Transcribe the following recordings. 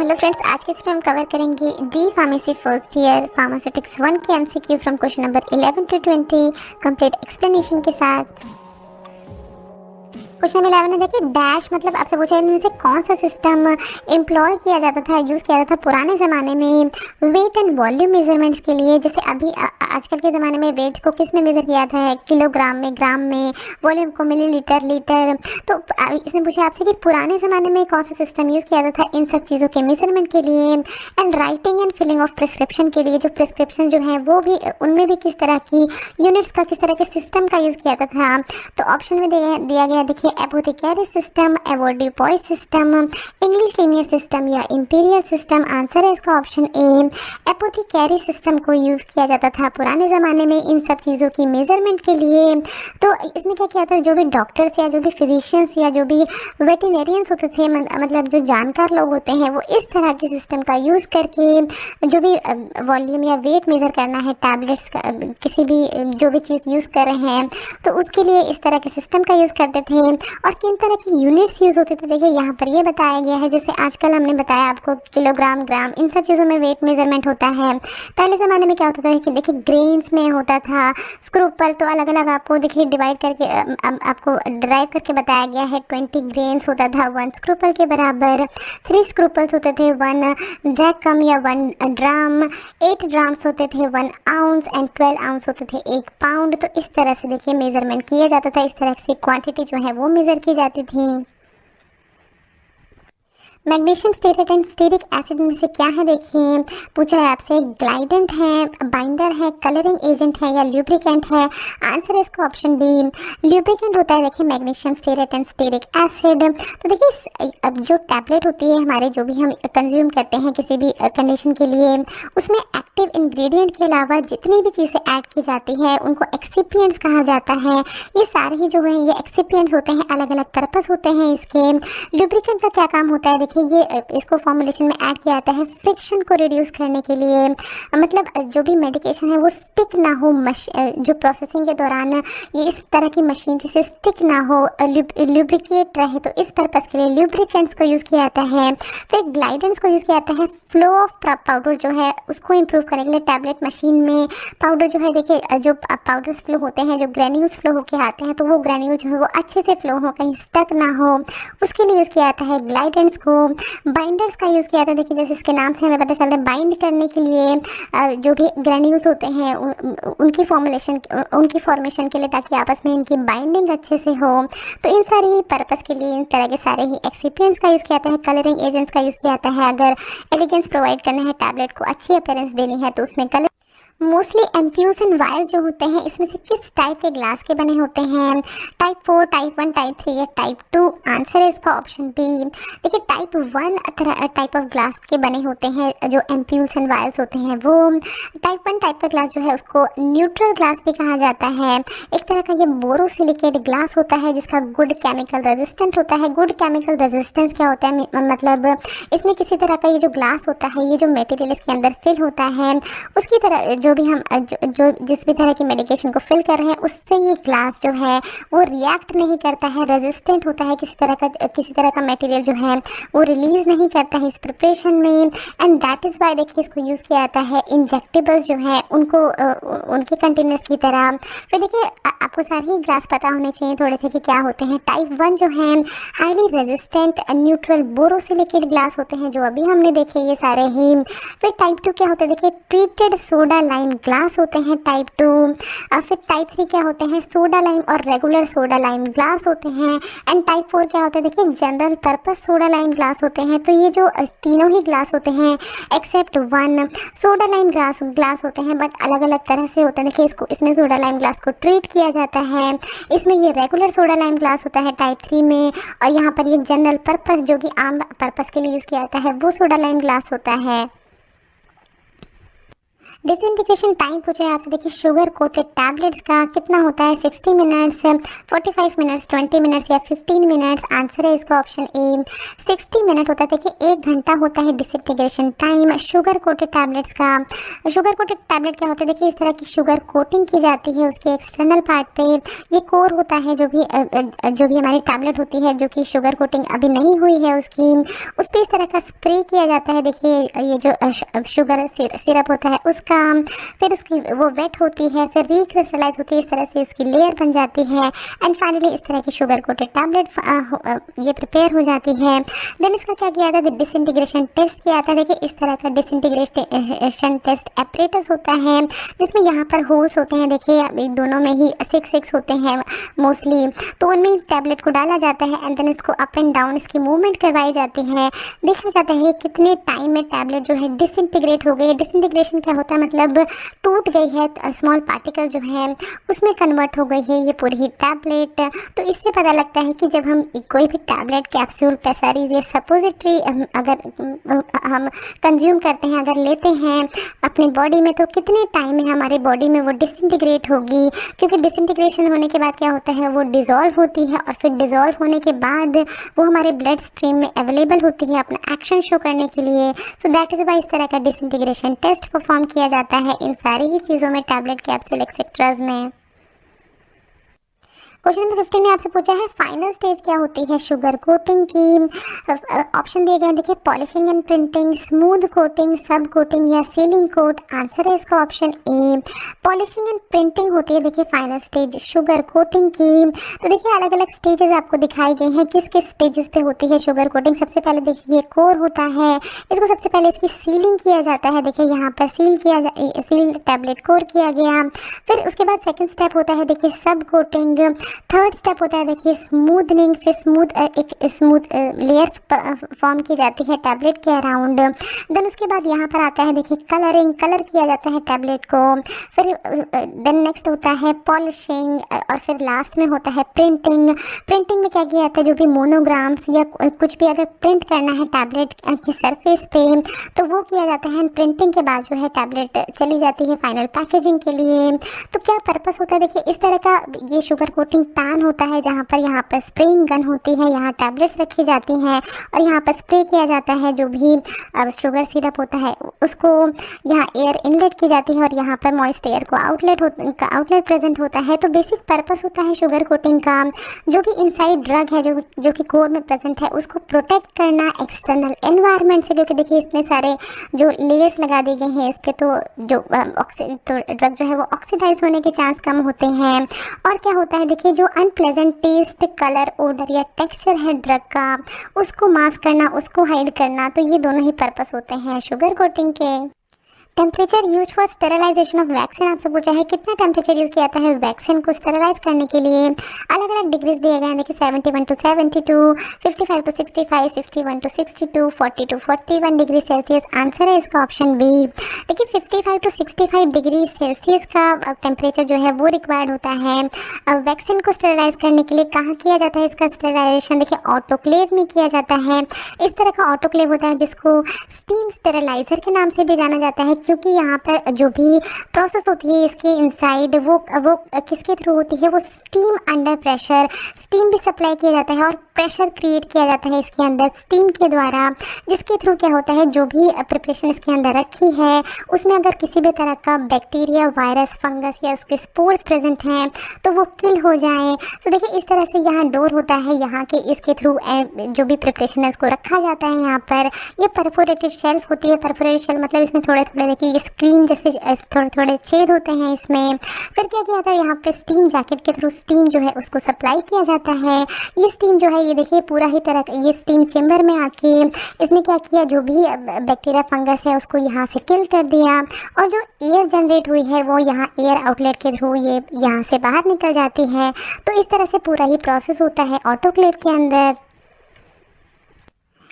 Hello friends, आज के video हम कवर करेंगे D pharmacy first year pharmaceutics 1 के MCQ from question number 11 to 20 complete explanation के साथ। क्वेश्चन 11 में देखिए, डैश मतलब आपसे पूछा इनमें से कौन सा सिस्टम एम्प्लॉय किया जाता था, यूज़ किया जाता था पुराने ज़माने में वेट एंड वॉल्यूम मेजरमेंट्स के लिए। जैसे अभी आजकल के ज़माने में वेट को किस में मेज़र किया जाता है, किलोग्राम में, ग्राम में, वॉल्यूम को मिलीलीटर, लीटर। तो इसमें पूछा आपसे कि पुराने ज़माने में कौन सा सिस्टम यूज़ किया जाता था इन सब चीज़ों के मेजरमेंट के लिए। And writing and filling of prescription के लिए, जो प्रिस्क्रिप्शन जो है वो भी उनमें भी किस तरह की यूनिट्स का, किस तरह के सिस्टम का यूज़ किया जाता था। तो ऑप्शन में दिया गया देखिए, apothecary system, avoirdupois system, English linear system या इंपीरियल सिस्टम। आंसर है इसका ऑप्शन ए, एपोथेकेरी सिस्टम को यूज़ किया जाता था पुराने ज़माने में इन सब चीज़ों की मेजरमेंट के लिए। तो इसमें क्या किया था, जो भी डॉक्टर्स या जो भी फिजिशियंस या जो भी वेटरिनेरियंस होते थे, मतलब जो जानकार लोग होते हैं, वो इस तरह के सिस्टम का यूज़ करके जो भी वॉल्यूम या वेट मेज़र करना है, टैबलेट्स का, किसी भी जो भी चीज़ यूज़ कर रहे हैं, तो उसके लिए इस तरह के सिस्टम का यूज़ करते थे। और किन तरह की यूनिट्स यूज़ होते थे, देखिए यहाँ पर ये बताया गया है। जैसे आजकल हमने बताया आपको किलोग्राम, ग्राम, इन सब चीज़ों में वेट मेजरमेंट होता है। पहले ज़माने में क्या होता था कि देखिए ग्रेन्स में होता था, स्क्रूपल, तो अलग अलग आपको देखिए डिवाइड करके आपको ड्राइव करके बताया गया है। 20 ग्रेन्स होता था 1 स्क्रूपल के बराबर, 3 स्क्रूपल्स होते थे 1 ड्रैकम या 1 ड्राम, 8 ड्राम्स होते थे 1 आउंस एंड 12 आउंस होते थे 1 पाउंड। तो इस तरह से देखिए मेजरमेंट किया जाता था, इस तरह से क्वांटिटी जो है वो मेज़र की जाती थी। Magnesium stearate and stearic acid में से क्या है, देखिए पूछा है आपसे, ग्लाइडेंट है, बाइंडर है, कलरिंग एजेंट है या ल्यूब्रिकेंट है। आंसर है इसका ऑप्शन बी, ल्यूब्रिकेंट होता है देखिए magnesium stearate and stearic acid. तो देखिए अब जो टैबलेट होती है हमारे, जो भी हम कंज्यूम करते हैं किसी भी कंडीशन के लिए, उसमें एक्टिव इंग्रेडिएंट के अलावा जितनी भी चीज़ें ऐड की जाती है उनको एक्सिपिएंट्स कहा जाता है। ये सारे ही जो है ये एक्सिपिएंट्स होते हैं, अलग अलग पर्पस होते हैं इसके। ल्यूब्रिकेंट का क्या काम होता है, देखिए ये इसको फॉर्मुलेशन में ऐड किया जाता है फ्रिक्शन को रिड्यूस करने के लिए। मतलब जो भी मेडिकेशन है वो स्टिक ना हो, जो प्रोसेसिंग के दौरान ये इस तरह की मशीन जिसे स्टिक ना हो, ल्यूब्रिकेट रहे, तो इस पर्पस के लिए ल्यूब्रिकेंट्स को यूज़ किया जाता है। फिर ग्लाइडेंट्स को यूज़ किया जाता है फ्लो ऑफ पाउडर जो है उसको इम्प्रूव करने के लिए। टैबलेट मशीन में पाउडर जो है देखिए, जो पाउडर्स फ्लो होते हैं, जो ग्रेन्यूल्स फ्लो होकर आते हैं, तो वो ग्रेन्यूल जो है वो अच्छे से फ्लो हो, कहीं स्टक ना हो, उसके लिए यूज़ किया जाता है ग्लाइडेंट्स को। बाइंडर्स का यूज़ किया जाता है, देखिए जैसे इसके नाम से हमें पता चलता है, बाइंड करने के लिए जो भी ग्रेन्यूल्स होते हैं उनकी फॉर्मेशन के लिए, ताकि आपस में इनकी बाइंडिंग अच्छे से हो। तो इन सारी पर्पस के लिए इन तरह के सारे ही एक्सिपिएंट्स का यूज़ किया जाता है। कलरिंग एजेंट्स का यूज़ किया जाता है, अगर एलिगेंस प्रोवाइड करना है, टैबलेट को अच्छी अपीयरेंस देनी है, तो उसमें colour. Mostly ampoules and wires जो होते हैं इसमें से किस टाइप के ग्लास के बने होते हैं, टाइप 4, टाइप 1, टाइप 3 या टाइप 2। आंसर है इसका ऑप्शन बी। देखिए टाइप 1 टाइप ऑफ ग्लास के बने होते हैं जो एम्प्यूल्स एंड वायर्स होते हैं वो। टाइप 1 टाइप का ग्लास जो है उसको न्यूट्रल ग्लास भी कहा जाता है। एक तरह का ये बोरोसिलिकेट ग्लास होता है जिसका गुड केमिकल रेजिस्टेंट होता है। गुड केमिकल रेजिस्टेंस क्या होता है, मतलब इसमें किसी तरह का ये जो ग्लास होता है, ये जो मटेरियल इसके अंदर फिल होता है, उसकी तरह जो भी हम जो जिस भी तरह की मेडिकेशन को फिल कर रहे हैं उससे ये ग्लास जो है वो रिएक्ट नहीं करता है, रेजिस्टेंट होता है, किसी तरह का मटेरियल जो है वो रिलीज नहीं करता है इस प्रिपरेशन में। एंड दैट इज़ वाई देखिए इसको यूज़ किया जाता है इंजेक्टेबल्स जो है उनको उनके कंटेनर्स की तरह। फिर देखिए आपको सारे ही ग्लास पता होने चाहिए थोड़े से कि क्या होते हैं। टाइप 1 जो है highly resistant neutral borosilicate glass होते हैं, जो अभी हमने देखे ये सारे ही। फिर टाइप 2 क्या होते हैं, देखिए ट्रीटेड सोडा लाइम ग्लास होते हैं टाइप 2। फिर टाइप 3 क्या होते हैं, सोडा लाइम और रेगुलर सोडा लाइम ग्लास होते हैं। एंड टाइप 4 क्या होता है, देखिए general purpose soda lime glass होते हैं। तो ये जो तीनों ही ग्लास होते हैं एक्सेप्ट 1 सोडा लाइम ग्लास होते हैं, बट अलग अलग तरह से होते हैं। देखिए इसमें सोडा लाइम ग्लास को ट्रीट किया जाता है, इसमें ये रेगुलर सोडा लाइम ग्लास होता है टाइप 3 में, और यहाँ पर ये जनरल पर्पस जो कि आम पर्पस के लिए यूज़ किया जाता है वो सोडा लाइम ग्लास होता है। डिसइंटीग्रेशन टाइम पूछा है आपसे, देखिए शुगर कोटेड टैबलेट्स का कितना होता है, 60 मिनट्स, 45 मिनट्स, 20 मिनट्स या 15 मिनट्स। आंसर है इसका ऑप्शन ए 60 मिनट होता है। देखिए 1 घंटा होता है disintegration time sugar coated tablets का। शुगर कोटेड टैबलेट क्या होता है, देखिए इस तरह की शुगर कोटिंग की जाती है उसके एक्सटर्नल पार्ट पे। ये कोर होता है जो भी हमारी टैबलेट होती है, जो कि शुगर कोटिंग अभी नहीं हुई है उसकी, उस पर इस तरह का स्प्रे किया जाता है। देखिए ये जो शुगर सिरप होता है उसका, फिर उसकी वो वेट होती है, फिर रिक्रिस्टलाइज होती है, इस तरह से उसकी लेयर बन जाती है एंड फाइनली इस तरह की शुगर कोटेड टैबलेट ये प्रिपेयर हो जाती है। देन इसका क्या किया जाता है, डिसइंटीग्रेशन टेस्ट किया जाता है। देखिए इस तरह का डिसइंटीग्रेशन टेस्ट एपरेटस होता है जिसमें यहाँ पर होल्स होते हैं। देखिए दोनों में ही 6 होते हैं मोस्टली, तो उनमें इस टैबलेट को डाला जाता है एंड देन इसको अप एंड डाउन इसकी मूवमेंट करवाई जाती है। देखा जाता है कितने टाइम में टैबलेट जो है डिसइंटीग्रेट हो गई है। डिसइंटीग्रेशन क्या होता है, मतलब टूट गई है, स्मॉल पार्टिकल जो है उसमें कन्वर्ट हो गई है ये पूरी ही टैबलेट। तो इससे पता लगता है कि जब हम कोई भी टैबलेट, कैप्सूल, पेसारीज या सपोजिटरी अगर हम कंज्यूम करते हैं, अगर लेते हैं अपनी बॉडी में, तो कितने टाइम में हमारी बॉडी में वो डिसइंटीग्रेट होगी। क्योंकि डिसइंटीग्रेशन होने के बाद क्या होता है, वो डिज़ोल्व होती है और फिर डिज़ोल्व होने के बाद वो हमारे ब्लड स्ट्रीम में अवेलेबल होती है अपना एक्शन शो करने के लिए। सो दैट इज़ वाई इस तरह का डिसइंटीग्रेशन टेस्ट परफॉर्म किया जाता है इन सारी ही चीज़ों में, टैबलेट, कैप्सूल एक्सेट्राज में। क्वेश्चन नंबर 15 में आपसे पूछा है फाइनल स्टेज क्या होती है शुगर कोटिंग की। ऑप्शन दिए गए, देखिए polishing and printing, smooth coating, सब कोटिंग या सीलिंग कोट। आंसर है इसका option A polishing and printing होती है देखिए फाइनल स्टेज शुगर कोटिंग की। तो देखिए अलग अलग स्टेजेस आपको दिखाई गई हैं, किस किस स्टेजेस पे होती है शुगर कोटिंग। सबसे पहले देखिए कोर होता है, इसको सबसे पहले इसकी सीलिंग किया जाता है। देखिए यहाँ पर सील टैबलेट कोर किया गया। फिर उसके बाद सेकेंड स्टेप होता है देखिए सब कोटिंग। थर्ड स्टेप होता है देखिए स्मूथनिंग, फिर एक स्मूथ लेयर फॉर्म की जाती है टैबलेट के अराउंड। देन उसके बाद यहाँ पर आता है देखिए कलर किया जाता है टैबलेट को। फिर देन नेक्स्ट होता है पॉलिशिंग और फिर लास्ट में होता है प्रिंटिंग। प्रिंटिंग में क्या किया जाता है, जो भी मोनोग्राम्स या कुछ भी अगर प्रिंट करना है टैबलेट की सरफेस पे, तो वो किया जाता है। प्रिंटिंग के बाद जो है टैबलेट चली जाती है फाइनल पैकेजिंग के लिए। तो क्या पर्पस होता है, देखिए इस तरह का ये शुगर कोटिंग पैन होता है जहाँ पर स्प्रेइंग गन होती है, यहाँ टैबलेट्स रखी जाती हैं और यहाँ पर स्प्रे किया जाता है जो भी शुगर सिरप होता है उसको। यहाँ एयर इनलेट की जाती है और यहाँ पर मॉइस्ट एयर को आउटलेट प्रेजेंट होता है। तो बेसिक पर्पस होता है शुगर कोटिंग का, जो भी इनसाइड ड्रग है जो कि कोर में प्रेजेंट है उसको प्रोटेक्ट करना एक्सटर्नल एनवायरनमेंट से। क्योंकि देखिए इतने सारे जो लेयर्स लगा दी गए हैं इस पर, तो जो ड्रग जो है वो ऑक्सीडाइज होने के चांस कम होते हैं। और क्या होता है, देखिए जो अनप्लेजेंट टेस्ट, कलर, ओडर या टेक्सचर है ड्रग का उसको मास्क करना, उसको हाइड करना। तो ये दोनों ही पर्पस होते हैं शुगर कोटिंग के। Temperature use for sterilisation of vaccine आपसे पूछा है कितना टेम्परेचर यूज़ किया जाता है वैक्सीन को स्टेरलाइज करने के लिए। अलग अलग डिग्रीज दिए गए हैं देखिए 71 to 72, 55 to 65, 61 to 62, 40 to 41 degree Celsius. Answer है इसका ऑप्शन बी। देखिए 55 to 65 डिग्री सेल्सियस का टेम्परेचर जो है वो रिक्वायर्ड होता है वैक्सीन को स्टेरलाइज करने के लिए। कहाँ किया जाता है इसका स्टेरलाइजेशन, देखिए ऑटोक्लेव में किया जाता है। इस तरह का ऑटोक्लेव होता है जिसको स्टीम स्टेरलाइजर के नाम से भी जाना जाता है, क्योंकि यहाँ पर जो भी प्रोसेस होती है इसके इनसाइड वो किसके थ्रू होती है, वो स्टीम अंडर प्रेशर, स्टीम भी सप्लाई किया जाता है और प्रेशर क्रिएट किया जाता है इसके अंदर स्टीम के द्वारा, जिसके थ्रू क्या होता है जो भी प्रिपरेशन इसके अंदर रखी है उसमें अगर किसी भी तरह का बैक्टीरिया, वायरस, फंगस या उसके स्पोर्स प्रेजेंट हैं तो वो किल हो जाए। तो देखिए इस तरह से यहाँ डोर होता है, यहाँ के इसके थ्रू जो भी प्रिपरेशन है उसको रखा जाता है। यहाँ पर ये परफोरेटेड शेल्फ होती है। परफोरेटेड शेल्फ मतलब इसमें थोड़े थोड़े देखिए ये स्क्रीन जैसे थोड़े थोड़े छेद होते हैं इसमें। फिर क्या किया जाता है, यहाँ पे स्टीम जैकेट के थ्रू स्टीम जो है उसको सप्लाई किया जाता है। ये स्टीम जो है ये देखिए पूरा ही तरह का ये स्टीम चेम्बर में आके इसने क्या किया, जो भी बैक्टीरिया, फंगस है उसको यहाँ से किल कर दिया और जो एयर जनरेट हुई है वो यहाँ एयर आउटलेट के थ्रू ये यहाँ से बाहर निकल जाती है। तो इस तरह से पूरा ही प्रोसेस होता है ऑटोक्लेव के अंदर।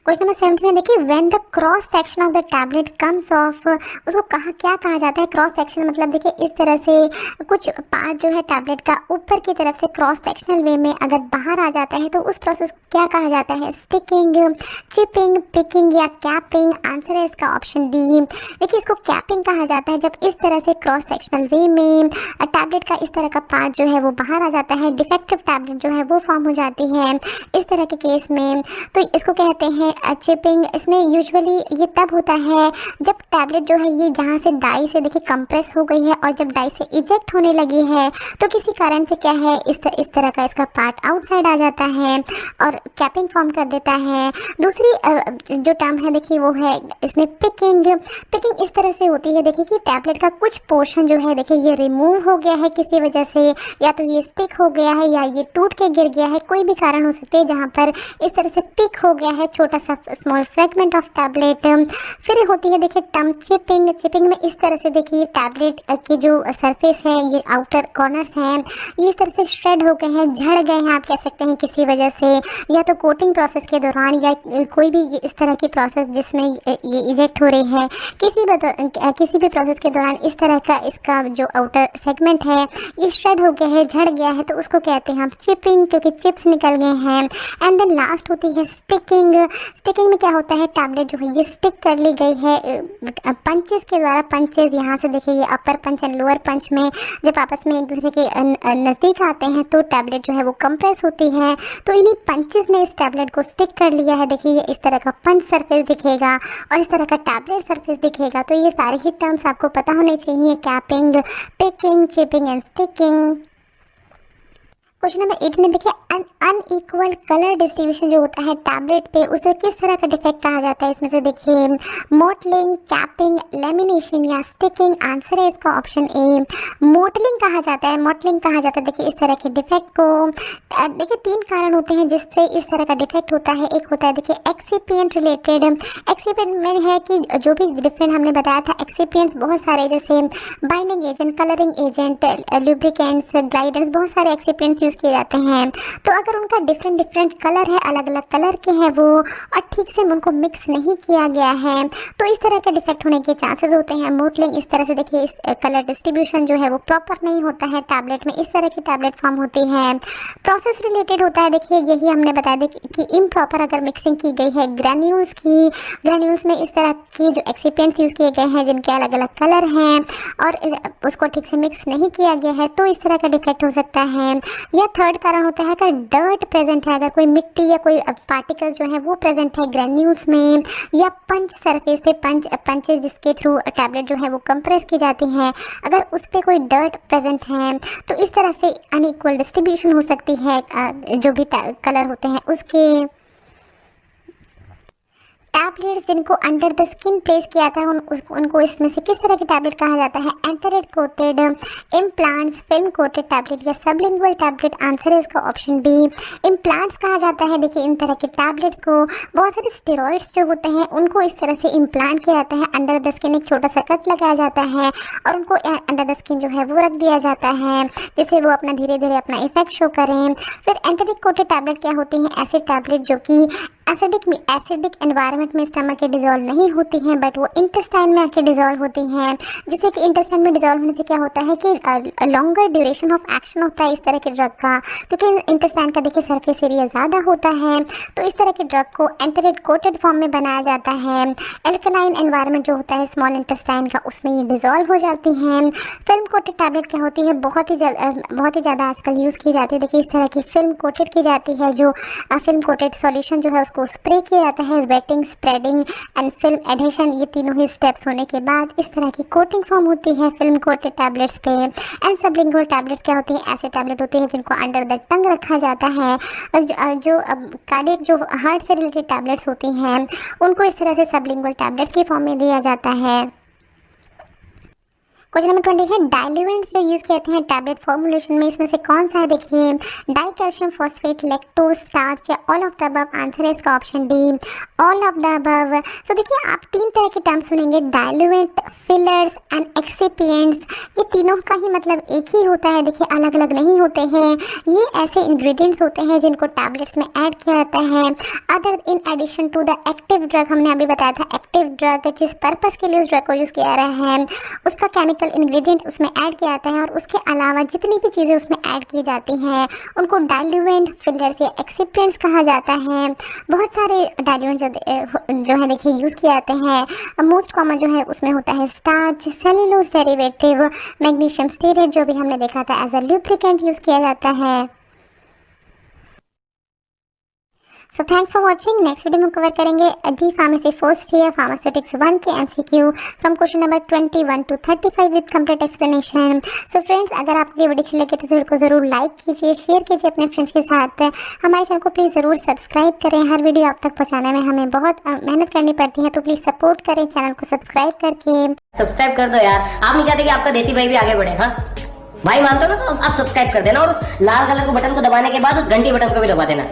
क्वेश्चन नंबर 17 देखिए, when the cross section of the tablet comes of, उसको क्या कहा जाता है? क्रॉस सेक्शन मतलब देखिए इस तरह से कुछ पार्ट जो है टैबलेट का ऊपर की तरफ से क्रॉस सेक्शनल वे में अगर बाहर आ जाता है तो उस प्रोसेस को क्या कहा जाता है? स्टिकिंग, चिपिंग, पिकिंग या कैपिंग? आंसर है इसका ऑप्शन डी। देखिए इसको कैपिंग कहा जाता है जब इस तरह से क्रॉस सेक्शनल वे में टैबलेट का इस तरह का पार्ट जो है वो बाहर आ जाता है, डिफेक्टिव टैबलेट जो है वो फॉर्म हो जाती है इस तरह के केस में, तो इसको कहते हैं चिपिंग। इसमें यूजुअली ये तब होता है जब टैबलेट जो है ये यहाँ से डाई से देखिए कंप्रेस हो गई है और जब डाई से इजेक्ट होने लगी है तो किसी कारण से क्या है इस तरह का इसका पार्ट आउटसाइड आ जाता है और कैपिंग फॉर्म कर देता है। दूसरी जो टर्म है देखिए वो है इसमें पिकिंग। पिकिंग इस तरह से होती है देखिए कि टैबलेट का कुछ पोर्शन जो है देखिए ये रिमूव हो गया है किसी वजह से, या तो ये स्टिक हो गया है या ये टूट के गिर गया है, कोई भी कारण हो सकते हैं जहाँ पर इस तरह से पिक हो गया है छोटा सा स्मॉल फ्रेगमेंट ऑफ टैबलेट। फिर होती है देखिए टर्म चिपिंग। चिपिंग में इस तरह से देखिए टैबलेट की जो सरफेस है ये आउटर कॉर्नर्स हैं ये इस तरह से श्रेड हो गए हैं, झड़ गए हैं आप कह सकते हैं किसी वजह से, या तो कोटिंग प्रोसेस के दौरान या कोई भी इस तरह की प्रोसेस जिसमें ये इजेक्ट हो रही है, किसी भी प्रोसेस के दौरान इस तरह का इसका जो आउटर सेगमेंट है ये श्रेड हो गया है, झड़ गया है, तो उसको कहते हैं हम चिपिंग क्योंकि चिप्स निकल गए हैं। एंड देन लास्ट होती है स्टिकिंग। स्टिकिंग में क्या होता है टैबलेट जो है ये स्टिक कर ली गई है पंचेस के द्वारा। पंचेस यहाँ से देखिए ये अपर पंच एंड लोअर पंच में जब आपस में एक दूसरे के नज़दीक आते हैं तो टैबलेट जो है वो कंप्रेस होती है, तो इन्हीं पंचेस ने इस टैबलेट को स्टिक कर लिया है। देखिए ये इस तरह का पंच सरफेस दिखेगा और इस तरह का टैबलेट सरफेस दिखेगा। तो ये सारे ही टर्म्स आपको पता होने चाहिए, capping, picking, chipping and sticking. Question number 8 में देखिए अनइक्वल कलर डिस्ट्रीब्यूशन जो होता है टैबलेट पे उसे किस तरह का डिफेक्ट कहा जाता है? इसमें से देखिए मोटलिंग, कैपिंग, लेमिनेशन या स्टिकिंग? आंसर है इसका ऑप्शन ए, मोटलिंग कहा जाता है। मोटलिंग कहा जाता है देखिए इस तरह के डिफेक्ट को। देखिए 3 कारण होते हैं जिससे इस तरह का डिफेक्ट होता है। एक होता है देखिए एक्सिपिएंट रिलेटेड। एक्सिपिएंट में है कि जो भी डिफरेंट हमने बताया था एक्सिपिएंट्स बहुत सारे जैसे binding agent, colouring agent, lubricants, glidants, बहुत सारे एक्सिपिएंट्स यूज़ किए जाते हैं। तो अगर उनका डिफरेंट कलर है, अलग अलग कलर के हैं वो, और ठीक से उनको मिक्स नहीं किया गया है तो इस तरह के डिफेक्ट होने के चांसेस होते हैं। मोटलिंग इस तरह से देखिए इस कलर डिस्ट्रीब्यूशन जो है वो प्रॉपर नहीं होता है टैबलेट में, इस तरह की टैबलेट फॉर्म होती है। प्रोसेस रिलेटेड होता है देखिए यही हमने बताया देखिए कि इम्प्रॉपर अगर मिक्सिंग की गई है ग्रैन्यूल्स की, ग्रैन्यूल्स में इस तरह की जो एक्सिपिएंट्स यूज़ किए गए हैं जिनके अलग अलग कलर हैं और उसको ठीक से मिक्स नहीं किया गया है तो इस तरह का डिफेक्ट हो सकता है। या थर्ड कारण होता है अगर डर्ट प्रेजेंट है, अगर कोई मिट्टी या कोई पार्टिकल्स जो है वो प्रेजेंट है ग्रैन्यूल्स में, या पंच सरफेस पे पंचेस जिसके थ्रू टैबलेट जो है वो कंप्रेस की जाती है, अगर उस पर कोई डर्ट प्रेजेंट है तो इस तरह से अनइक्वल डिस्ट्रीब्यूशन हो सकती है जो भी कलर होते हैं उसके। टैबलेट्स जिनको अंडर द स्किन प्लेस किया था उनको इसमें से किस तरह की टैबलेट कहा जाता है? Enteric coated, implants, film coated tablet या सबलिंगुअल टैबलेट? आंसर है इसका ऑप्शन बी, इम्प्लांट्स कहा जाता है। देखिए इन तरह के टैबलेट्स को बहुत सारे स्टेरॉइड्स जो होते हैं उनको इस तरह से इम्प्लांट किया जाता है, अंडर द स्किन एक छोटा सा कट लगाया जाता है और उनको अंडर द स्किन जो है वो रख दिया जाता है जिससे वो अपना धीरे धीरे अपना इफेक्ट शो करें। फिर एंटरेट कोटेड टैबलेट क्या होती हैं? ऐसे टैबलेट जो कि एसिडिक एनवायरनमेंट में स्टमक के डिजॉल्व नहीं होती हैं बट वो इंटेस्टाइन में आके डिजॉल्व होती हैं, जिससे कि इंटेस्टाइन में डिजॉल्व होने से क्या होता है कि लॉन्गर ड्यूरेशन ऑफ एक्शन होता है इस तरह के ड्रग का, क्योंकि इंटेस्टाइन का देखिए सरफेस एरिया ज़्यादा होता है। तो इस तरह के ड्रग को एंटरेट कोटेड फॉर्म में बनाया जाता है। एल्कलाइन एनवायरनमेंट जो होता है स्मॉल इंटेस्टाइन का उसमें ये डिजॉल्व हो जाती हैं। फिल्म कोटेड टैबलेट क्या होती है? बहुत ही ज़्यादा आजकल यूज़ की जाती है। देखिए इस तरह की फिल्म कोटेड की जाती है, जो फिल्म कोटेड सॉल्यूशन जो है को स्प्रे किया जाता है। Waiting, spreading and film adhesion, ये तीनों ही स्टेप्स होने के बाद इस तरह की कोटिंग फॉर्म होती है फिल्म कोटेड टैबलेट्स पे। एंड सबलिंगुअल टैबलेट्स क्या होती हैं? ऐसे टैबलेट होते हैं जिनको अंडर द टंग रखा जाता है। जो कार्डियक जो हार्ट से रिलेटेड टैबलेट्स होती हैं उनको इस तरह से सबलिंगुअल टैबलेट्स के फॉर्म में दिया जाता है। क्वेश्चन नंबर 20 है डाइल्यूएंट्स जो यूज किए हैं टैबलेट फॉर्मुलेशन में, इसमें से कौन सा है? देखिए dicalcium phosphate, lactose, starch या all of the above. Answer है इसका option D, all of the above. So देखिए आप तीन तरह के टर्म सुनेंगे, डाइल्यूएंट, फिलर्स एंड एक्सिपिएंट्स। ये तीनों का ही मतलब एक ही होता है, देखिए अलग अलग नहीं होते हैं। ये ऐसे इंग्रेडिएंट्स होते हैं जिनको टैबलेट्स में ऐड किया जाता है other in addition to the active drug. हमने अभी बताया था एक्टिव ड्रग जिस पर्पस के लिए उस ड्रग को यूज़ किया जा रहा है उसका केमिकल इंग्रेडिएंट उसमें ऐड किया जाता है, और उसके अलावा जितनी भी चीज़ें उसमें ऐड की जाती हैं उनको डाइल्यूएंट, फिलर्स या एक्सिपिएंट्स कहा जाता है। बहुत सारे डाइल्यूएंट जो है देखिए यूज़ किए जाते हैं। मोस्ट कॉमन जो है उसमें होता है starch, cellulose derivative, magnesium stearate जो भी हमने देखा था एज अ ल्यूब्रिकेंट यूज़ किया जाता है। So thanks for watching. Next video में कवर करेंगे D pharmacy first year pharmaceutics 1 के MCQ from question number 21 to 35 with complete explanation. So friends अगर आपको ये वीडियो अच्छी लगे तो वीडियो को ज़रूर लाइक कीजिए, शेयर कीजिए अपने फ्रेंड्स के साथ। हमारे चैनल को प्लीज़ ज़रूर सब्सक्राइब करें, हर वीडियो आप तक पहुँचाने में हमें बहुत मेहनत करनी पड़ती है, तो प्लीज़ सपोर्ट करें चैनल को सब्सक्राइब करके। सब्सक्राइब कर दो यार, आप नहीं चाहते कि आपका देसी भाई भी आगे बढ़े? हाँ भाई मानते हो ना, तो आप सब्सक्राइब कर देना और उस लाल कलर को बटन को दबाने के बाद उस घंटी बटन को भी दबा देना।